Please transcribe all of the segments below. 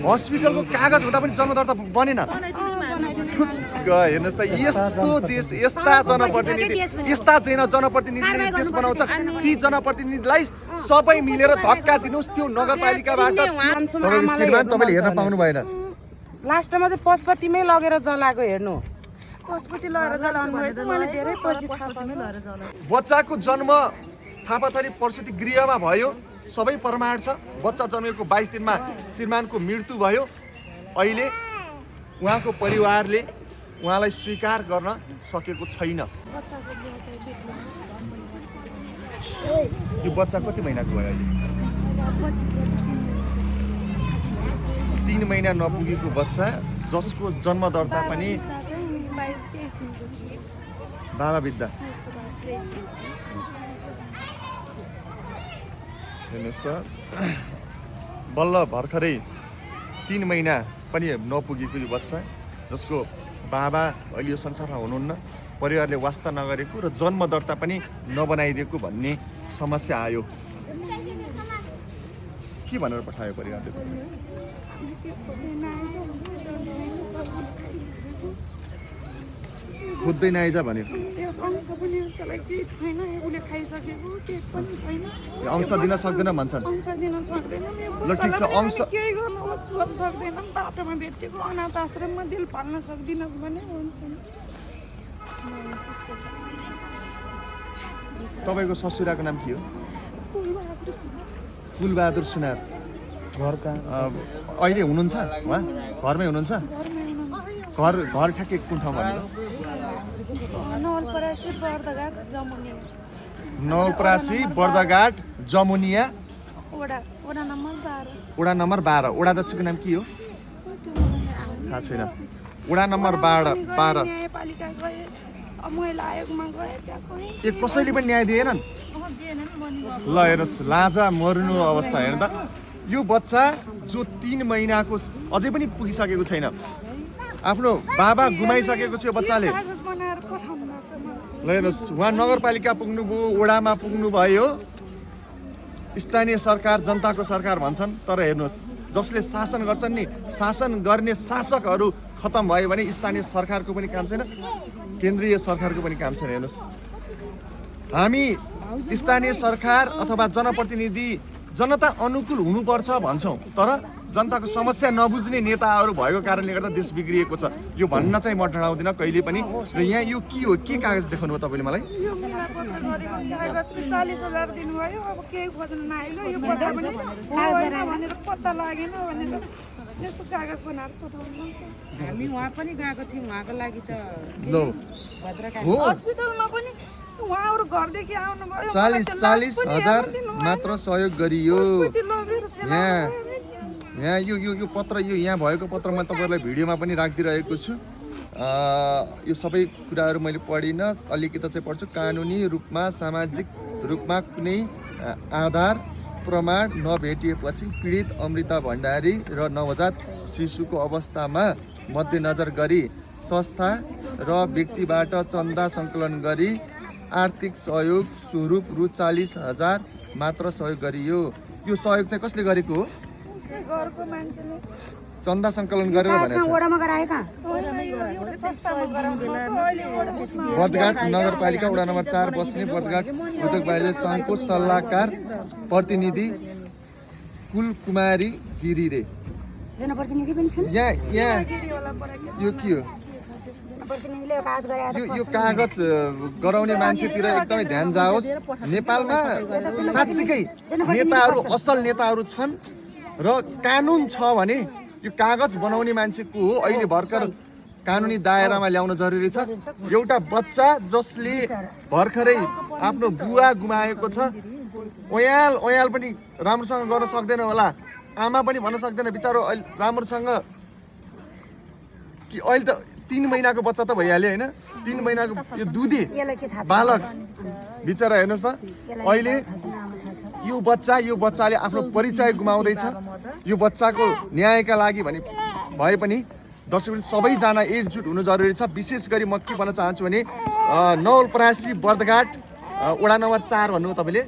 हस्पिटलको कागज हुँदा पनि जन्म दर्ता बनेन। हेर्नुहोस् त यस्तो देश यस्ता जनप्रतिनिधिले देश बनाउँछ। ती जनप्रतिनिधिलाई सबै मिलेर धक्का दिनुहोस् त्यो नगरपालिकाबाट। तपाईँको श्रीमान तपाईँले हेर्न पाउनु भएन। लास्टमा चाहिँ पशुपतिमै लगेर जलाएको हेर्नु। पशुपति लगेर जलाउनु भएछ। मैले धेरै पछि थाहा पाएँ। बच्चाको जन्म थापाथली प्रसुति गृहमा भयो। सबै प्रमाण छ। बच्चा जन्मेको 22 दिनमा श्रीमानको मृत्यु भयो। अहिले उहाँको परिवारले उहाँलाई स्वीकार गर्न सकेको छैन। यो बच्चा कति महिनाको भयो अहिले? 3 महिना नपुगेको बच्चा जसको जन्म दर्ता पनि बाबा बित्दा। हेर्नुहोस् त बल्ल भर्खरै 3 महिना पनि नपुगेको यो बच्चा जसको बाबा अहिले यो संसारमा हुनुहुन्न, परिवारले वास्ता नगरेको र जन्म दर्ता पनि नबनाइदिएको भन्ने समस्या आयो। के भनेर पठायो परिवारले? खोज्दै नआइज भन्यो। अंश दिन सक्दैन भन्छन्। ल ठिक छ, अंश बाटोमा भेटेको अनाथ आश्रममा दिल पाल्न सक्दिनस् भने तपाईँको ससुराको नाम के हो? कुलबहादुर सुनार। अहिले हुनुहुन्छ उहाँ? घरमै हुनुहुन्छ? घर ठ्याक्कै कुन ठाउँ भन्नु? नवलपरासी बर्दघाट जमुनिया वडा नम्बर 12। वडा अध्यक्षको नाम के हो? थाहा छैन। वडा नम्बर 12। ए कसैले पनि न्याय दिएनन्? ल हेर्नुहोस् लाजा मर्नु अवस्था। हेर्नु त यो बच्चा जो 3 महिनाको अझै पनि पुगिसकेको छैन। आफ्नो बाबा गुमाइसकेको छ यो बच्चाले। ल हेर्नुहोस् उहाँ नगरपालिका पुग्नुभयो, वडामा पुग्नुभयो, स्थानीय सरकार जनताको सरकार भन्छन्। तर हेर्नुहोस् जसले शासन गर्छन् नि, शासन गर्ने शासकहरू खतम भयो भने स्थानीय सरकारको पनि काम छैन, केन्द्रीय सरकारको पनि काम छैन। हेर्नुहोस् हामी स्थानीय सरकार अथवा जनप्रतिनिधि जनता अनुकूल हुनुपर्छ भन्छौँ, तर जनताको समस्या नबुझ्ने नेताहरू भएको कारणले गर्दा देश बिग्रिएको छ। यो भन्न चाहिँ म डराउँदिनँ कहिले पनि। र यहाँ यो के हो? के कागज देखाउनु हो तपाईँले मलाई? हामी उहाँ पनि गएको थियौँ उहाँको लागि त। हो 40,000 मात्र सहयोग गरियो। यहाँ यो पत्र यो यहाँ भएको पत्र म तपाईँहरूलाई भिडियोमा पनि राखिदिइरहेको छु। यो सबै कुराहरू मैले पढिनँ, अलिकति चाहिँ पढ्छु। कानुनी रूपमा सामाजिक रूपमा कुनै आधार प्रमाण नभेटिएपछि पीडित अमृता भण्डारी र नवजात शिशुको अवस्थामा मध्यनजर गरी संस्था र व्यक्तिबाट चन्दा सङ्कलन गरी आर्थिक सहयोग स्वरूप रु 40,000 मात्र सहयोग गरियो। यो सहयोग चाहिँ कसले गरेको हो? चन्दा सङ्कलन गरेर भनेको बर्दघाट नगरपालिका वडा नम्बर 4 बस्ने बर्दघाट उद्योग वाणिज्य सङ्घको सल्लाहकार प्रतिनिधि कुलकुमारी गिरीले। यहाँ यो के हो? यो कागज गराउने मान्छेतिर एकदमै ध्यान जाओस्। नेपालमा साँच्चीकै नेताहरू असल नेताहरू छन् र कानुन छ भने यो कागज बनाउने मान्छेको हो। अहिले भर्खर कानुनी दायरामा ल्याउन जरुरी छ। एउटा बच्चा जसले भर्खरै आफ्नो बुवा गुमाएको छ, ओयाल पनि राम्रोसँग गर्न सक्दैन होला, आमा पनि भन्न सक्दैन बिचारो राम्रोसँग। कि अहिले त 3 महिनाको बच्चा त भइहाल्यो होइन? 3 महिनाको यो दुधी बालक बिचरा। हेर्नुहोस् त अहिले यो बच्चाले आफ्नो परिचय गुमाउँदैछ। यो बच्चाको न्यायका लागि भए पनि दर्शक सबैजना एकजुट हुनु जरुरी छ। विशेष गरी म के भन्न चाहन्छु भने नवलपरासी बर्दघाट वडा नम्बर 4 भन्नु तपाईँले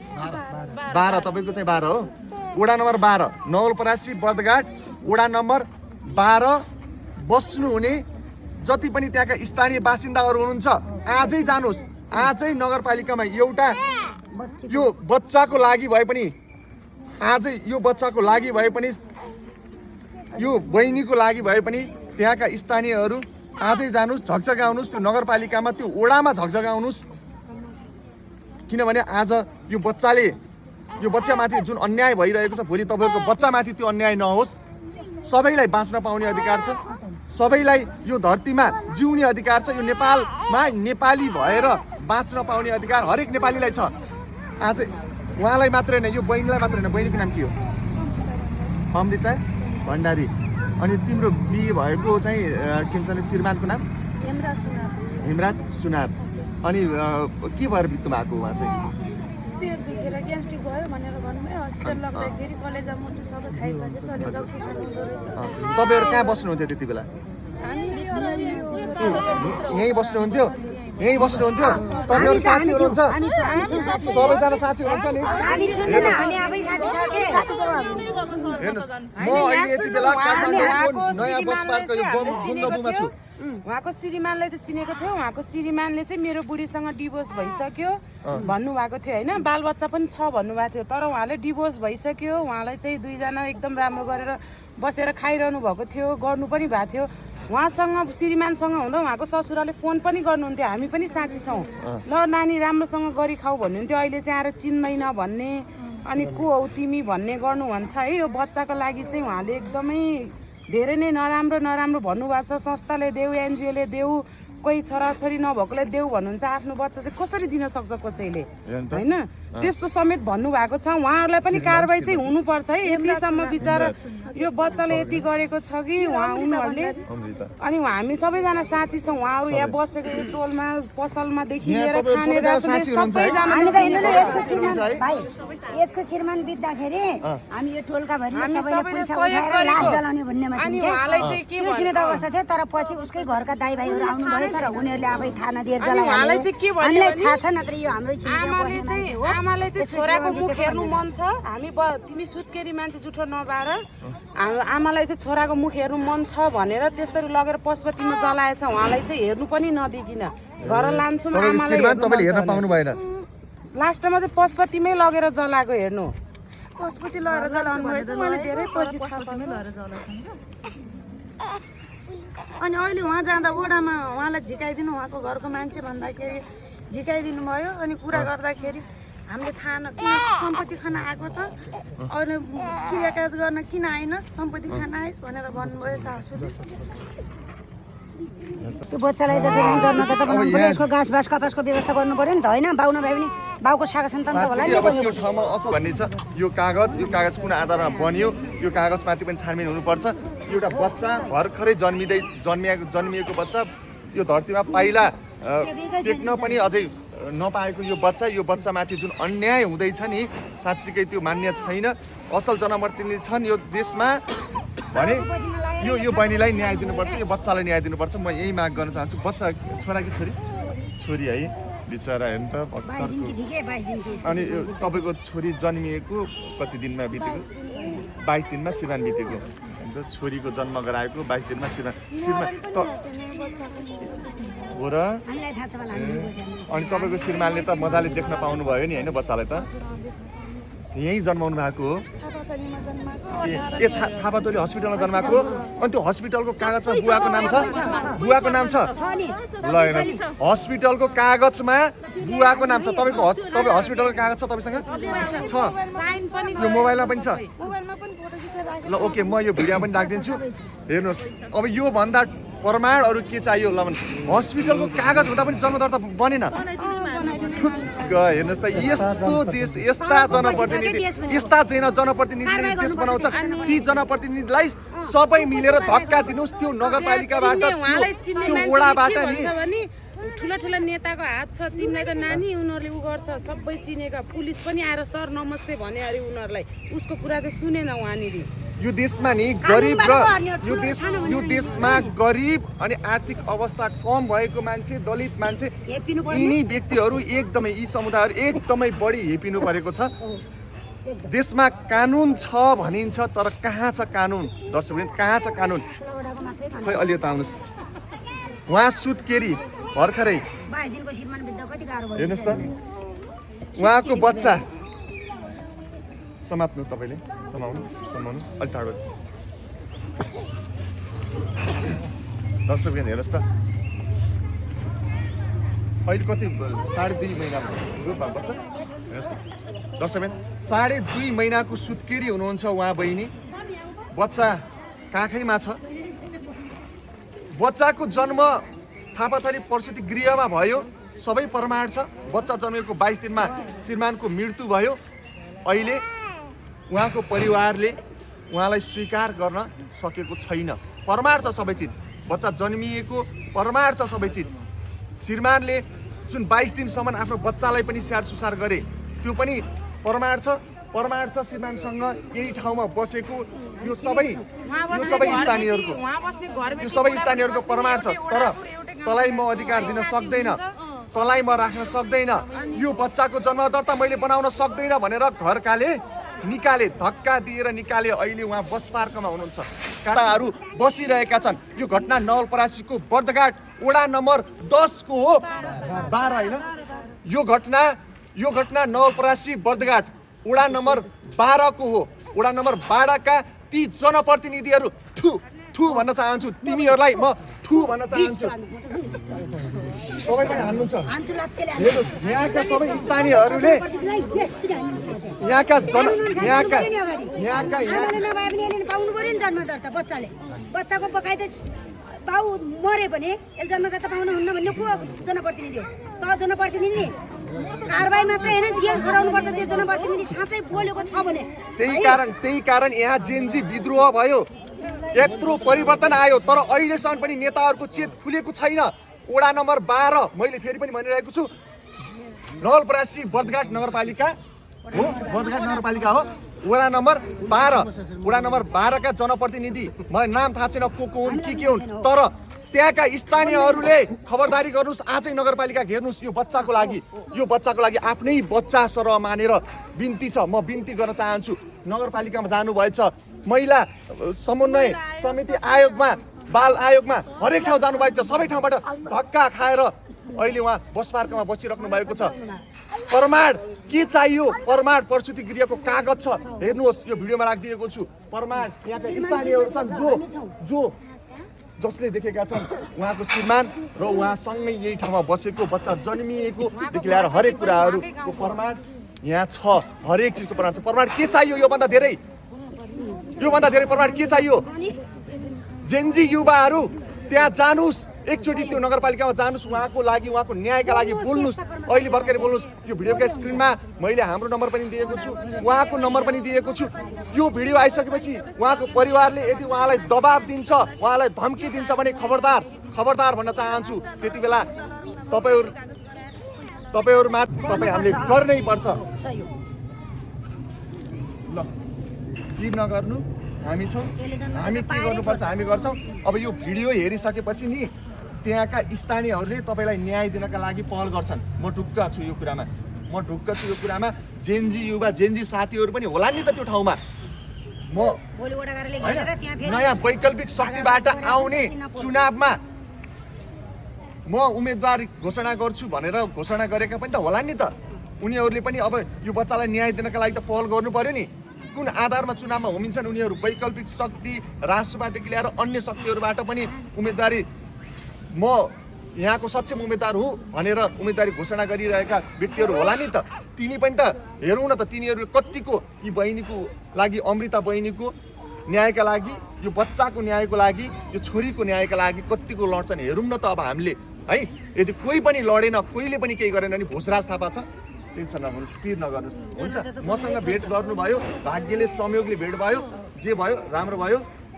12, तपाईँको चाहिँ 12 हो। वडा नम्बर 12 नवलपरासी बर्दघाट वडा नम्बर 12 बस्नुहुने जति पनि त्यहाँका स्थानीय बासिन्दाहरू हुनुहुन्छ आजै जानुहोस्। आजै नगरपालिकामा एउटा यो बच्चाको लागि भए पनि आजै यो बच्चाको लागि भए पनि यो बहिनीको लागि भए पनि त्यहाँका स्थानीयहरू आजै जानुहोस्, झकझगाउनुहोस्, त्यो नगरपालिकामा त्यो वडामा झकझगाउनुहोस्। किनभने आज यो बच्चामाथि जुन अन्याय भइरहेको छ भोलि तपाईँहरूको बच्चामाथि त्यो अन्याय नहोस्। सबैलाई बाँच्न पाउने अधिकार छ, सबैलाई यो धरतीमा जिउने अधिकार छ। यो नेपालमा नेपाली भएर बाँच्न पाउने अधिकार हरेक नेपालीलाई छ। आज उहाँलाई मात्रै होइन, यो बहिनीलाई मात्रै होइन, बहिनीको नाम के हो? अमृता भण्डारी। अनि तिम्रो बिहे भएको चाहिँ के भन्छ नि श्रीमानको नाम? हेमराज सुनार। अनि के भएर बित्नु भएको उहाँ चाहिँ? पेट दुखेर ग्यास्ट्रिक भयो भनेर भन्नुभयो। हस्पिटल लग्दाखेरि कलेजा मुटु सबै खाइसकेछ, अहिले दक्सी खानु हुँदो रहेछ। तपाईँहरू कहाँ बस्नुहुन्थ्यो त्यति बेला? यहीँ बस्नुहुन्थ्यो? तपाईँहरू साथीहरू हुन्छ? सबैजना साथी हुनुहुन्छ नि? हेर्नुहोस्, म अहिले यति बेला काठमाडौँको नयाँ बस पार्कको यो बुङ्गबुमा छु। उहाँको श्रीमानलाई चाहिँ चिनेको थियो। उहाँको श्रीमानले चाहिँ मेरो बुढीसँग डिभोर्स भइसक्यो भन्नुभएको थियो होइन, बालबच्चा पनि छ भन्नुभएको थियो। तर उहाँले डिभोर्स भइसक्यो, उहाँलाई चाहिँ दुईजना एकदम राम्रो गरेर बसेर खाइरहनु भएको थियो, गर्नु पनि भएको थियो। उहाँसँग श्रीमानसँग हुँदा उहाँको ससुराले फोन पनि गर्नुहुन्थ्यो, हामी पनि साथी छौँ, ल नानी राम्रोसँग गरी खाऊ भन्नुहुन्थ्यो। अहिले चाहिँ आएर चिन्दैन भन्ने अनि को हौ तिमी भन्ने गर्नु भन्छ है। यो बच्चाको लागि चाहिँ उहाँले एकदमै धेरै नै नराम्रो भन्नुभएको छ। संस्थाले देऊ, एनजिओले देऊ, कोही छोराछोरी नभएकोले देऊ भन्नुहुन्छ। आफ्नो बच्चा चाहिँ कसरी दिन सक्छ कसैले होइन, त्यस्तो समेत भन्नुभएको छ। उहाँहरूलाई पनि कारबाही चाहिँ हुनुपर्छ है। यतिसम्म बिचरा यो बच्चाले यति गरेको छ कि उनीहरूले। अनि हामी सबैजना साथी छौँ, उहाँहरू यहाँ बसेको यो टोलमा पसलमादेखि लिएर खाने यसको श्रीमान बित्दाखेरि हामी यो टोलका अनि उहाँलाई चाहिँ के अवस्था थियो। तर पछि उसकै घरका दाइ भाइहरू आउनु भएछ र उनीहरूले आफै थाना दिएर उहाँलाई चाहिँ के भन्यो हामीलाई थाहा छ, नत्र यो हाम्रो आमाले चाहिँ छोराको मुख हेर्नु मन छ। हामी तिमी सुत्केरी मान्छे जुठो नपाएर आमालाई चाहिँ छोराको मुख हेर्नु मन छ भनेर त्यसरी लगेर पशुपतिमा जलाएछ। उहाँलाई चाहिँ हेर्नु पनि नदिकिन घर लान्छु तपाईँले हेर्न पाउनु भएन। लास्टमा चाहिँ पशुपतिमै लगेर जलाएको हेर्नु। पशुपति लगेर जलाउनु भएछ। मैले धेरै पछि थाहा पाएँ लगेर जलाएको। अनि अहिले उहाँ जाँदा वडामा उहाँलाई झिकाइदिनु, उहाँको घरको मान्छे भन्दाखेरि झिकाइदिनु भयो। अनि कुरा गर्दाखेरि हामीले थाहा न किन सम्पत्ति खान आएको त, अहिले क्रियाकाज गर्न किन आइनस्, सम्पत्ति खान आइस् भनेर भन्नुभयो सासूले। त्यो बच्चालाई जसरी जन्म त तपाईँ यसको घाँस बाँस कपासको व्यवस्था गर्नु पर्यो नि त होइन। बाउ नभए पनि बाउको शाखा सन्तान त होला नि। अब त्यो ठाउँमा असल भन्ने छ। यो कागज कुन आधारमा बन्यो, यो कागजमाथि पनि छानबिन हुनुपर्छ। एउटा बच्चा भर्खरै जन्मिएको बच्चा यो धरतीमा पाइला टेक्न पनि अझै नपाएको यो बच्चामाथि जुन अन्याय हुँदैछ नि, साँच्चीकै त्यो मान्य छैन। असल जनप्रतिनिधि छन् यो देशमा भने यो बहिनीलाई न्याय दिनुपर्छ, यो बच्चालाई न्याय दिनुपर्छ। म यही माग गर्न चाहन्छु। बच्चा छोरा कि छोरी है बिचरा हेर्नु त भर्खरको। अनि यो तपाईँको छोरी जन्मिएको कति दिनमा बितेको? 22 दिनमा श्रीमान बितेको। अन्त छोरीको जन्म गराएको 22 दिनमा श्रीमान त हो र। अनि तपाईँको श्रीमानले त मजाले देख्न पाउनु भयो नि होइन बच्चालाई त? यहीँ जन्माउनु भएको हो? थापातोली हस्पिटलमा जन्माएको। अनि त्यो हस्पिटलको कागजमा बुवाको नाम छ? ल हेर्नुहोस्, हस्पिटलको कागजमा बुवाको नाम छ। तपाईँ हस्पिटलको कागज छ तपाईँसँग? छ। यो मोबाइलमा पनि छ? ल ओके, म यो भिडियो पनि राखिदिन्छु। हेर्नुहोस्, अब यो भन्दा प्रमाण अरू के चाहियो? ल हस्पिटलको कागज हुँदा पनि जन्म दर्ता बनेन। हेर्नुहोस् त, यस्तो देश, यस्ता जनप्रतिनिधिले देश बनाउँछ। ती जनप्रतिनिधिलाई सबै मिलेर धक्का दिनुहोस् त्यो नगरपालिकाबाट, त्यो वडाबाट नि। ठुला नेताको हात छ तिमीलाई त नानी, उनीहरूले उ गर्छ सबै चिनेका। पुलिस पनि आएर सर नमस्ते भने अरे उनीहरूलाई, उसको कुरा चाहिँ सुनेन उहाँनिर। यो देशमा नि गरिब र यो देशमा गरिब अनि आर्थिक अवस्था कम भएको मान्छे, दलित मान्छे, यिनी व्यक्तिहरू एकदमै, यी समुदायहरू एकदमै बढी हेपिनु परेको छ। देशमा कानुन छ भनिन्छ तर कहाँ छ कानुन? दर्शकवृन्द, कहाँ छ कानुन? खै अलि यता आउनुहोस्। उहाँ सुत्केरी भर्खरै हेर्नुहोस् त, उहाँको बच्चा समात्नु, तपाईँले समाउनु अलि टाढो। दर्शकवृन्द हेर्नुहोस् त, अहिले कति 2.5 महिना भयो बच्चा। हेर्नुहोस् त दर्शकवृन्द, 2.5 महिनाको सुत्केरी हुनुहुन्छ उहाँ बहिनी। बच्चा काखैमा छ। बच्चाको जन्म थापाथली प्रसुति गृहमा भयो, सबै प्रमाण छ। बच्चा जन्मेको 22 दिनमा श्रीमानको मृत्यु भयो। अहिले उहाँको परिवारले उहाँलाई स्वीकार गर्न सकेको छैन। प्रमाण छ सबै चिज, बच्चा जन्मिएको प्रमाण छ सबै चिज। श्रीमानले जुन 22 दिनसम्म आफ्नो बच्चालाई पनि स्याहार सुसार गरे, त्यो पनि प्रमाण छ। श्रीमानसँग यही ठाउँमा बसेको यो सबै स्थानीयहरूको प्रमाण छ। तर तँलाई म अधिकार दिन सक्दैन, तँलाई म राख्न सक्दैन, यो बच्चाको जन्म दर्ता मैले बनाउन सक्दैन भनेर घरकाले निकाले, धक्का दिएर निकाले। अहिले उहाँ बस पार्कमा हुनुहुन्छ, काटाहरू बसिरहेका छन्। यो घटना नवलपरासीको बर्दघाट वडा नम्बर 10 को हो, 12 होइन। यो घटना नवलपरासी बर्दघाट वडा नम्बर 12 को हो। वडा नम्बर 12 का ती जनप्रतिनिधिहरू थु भन्न चाहन्छु, तिमीहरूलाई म थु भन्न चाहन्छु। सबै पनि हान्नुहुन्छ। यहाँका सबै स्थानीयहरूले बच्चाको बकाइदा बाउ मरे भने यसले जन्मदाता पाउनुहुन्न भन्ने को जनप्रतिनिधि हो? त जनप्रतिनिधि कारबाही मात्र होइन, जेल खडाउनु पर्छ। त्यो जनप्रतिनिधि साँच्चै बोलेको छ भने त्यही कारण यहाँ जेनजी विद्रोह भयो, यत्रो परिवर्तन आयो। तर अहिलेसम्म पनि नेताहरूको चेत खुलेको छैन। वडा नम्बर 12 मैले फेरि पनि भनिरहेको छु, नवलपरासी बर्दघाट नगरपालिका हो। वडा नम्बर 12 का जनप्रतिनिधि, मलाई नाम थाहा छैन को हुन् के हुन्, तर त्यहाँका स्थानीयहरूले खबरदारी गर्नुहोस्। आजै नगरपालिका घेर्नुहोस्। यो बच्चाको लागि आफ्नै बच्चा सरह मानेर बिन्ती छ। म बिन्ती गर्न चाहन्छु, नगरपालिकामा जानुभएछ, महिला समन्वय समिति आयोगमा, बाल आयोगमा, हरेक ठाउँ जानुभएको छ। सबै ठाउँबाट धक्का खाएर अहिले उहाँ बस पार्कमा बसिराख्नु भएको छ। प्रमाण के चाहियो? प्रमाण प्रसुति गृहको कागज छ, हेर्नुहोस्, यो भिडियोमा राखिदिएको छु। प्रमाण यहाँका स्थानीयहरू छन् जसले देखेका छन् उहाँको श्रीमान र उहाँसँगै यही ठाउँमा बसेको बच्चा जन्मिएकोदेखि लिएर हरेक कुराहरूको प्रमाण यहाँ छ। हरेक चिजको प्रमाण छ। प्रमाण के चाहियो? योभन्दा धेरै प्रमाण के चाहियो? जेनजी युवाहरू त्यहाँ जानुस्, एकचोटि त्यो नगरपालिकामा जानुस्, उहाँको लागि, उहाँको न्यायका लागि बोल्नुस्। अहिले भर्खरै बोल्नुस्। यो भिडियोको स्क्रिनमा मैले हाम्रो नम्बर पनि दिएको छु, उहाँको नम्बर पनि दिएको छु। यो भिडियो आइसकेपछि उहाँको परिवारले यदि उहाँलाई दबाब दिन्छ, उहाँलाई धम्की दिन्छ भने खबरदार भन्न चाहन्छु। त्यति बेला तपाईहरुमा हामीले गर्नै पर्छ। ल पिर नगर्नु, हामी छौँ, हामी के गर्नुपर्छ हामी गर्छौँ। अब यो भिडियो हेरिसकेपछि नि त्यहाँका स्थानीयहरूले तपाईँलाई न्याय दिनका लागि पहल गर्छन्। म ढुक्क छु यो कुरामा। जेनजी युवा, जेनजी साथीहरू पनि होला नि त त्यो ठाउँमा। नयाँ वैकल्पिक शक्तिबाट आउने चुनावमा म उम्मेदवार घोषणा गर्छु भनेर घोषणा गरेका पनि त होला नि त। उनीहरूले पनि अब यो बच्चालाई न्याय दिनका लागि त पहल गर्नु पर्यो नि। कुन आधारमा चुनावमा होमिन्छन् उनीहरू? वैकल्पिक शक्ति, राष्ट्रवादीदेखि लिएर अन्य शक्तिहरूबाट पनि उम्मेदवारी, म यहाँको सक्षम उम्मेदवार हुँ भनेर उम्मेदवारी घोषणा गरिरहेका व्यक्तिहरू होला नि त। तिनी पनि त हेरौँ न त, तिनीहरूले कतिको यी बहिनीको लागि, अमृता बहिनीको न्यायका लागि, यो बच्चाको न्यायको लागि, यो छोरीको न्यायका लागि कतिको लड्छन् हेरौँ न त। अब हामीले है, यदि कोही पनि लडेन, कोहीले पनि केही गरेन भने भोजराज थापा छ, टेन्सन नगर्नुहोस्, पिर नगर्नुहोस्। हुन्छ, मसँग भेट गर्नुभयो, भाग्यले संयोगले भेट भयो, जे भयो राम्रो भयो।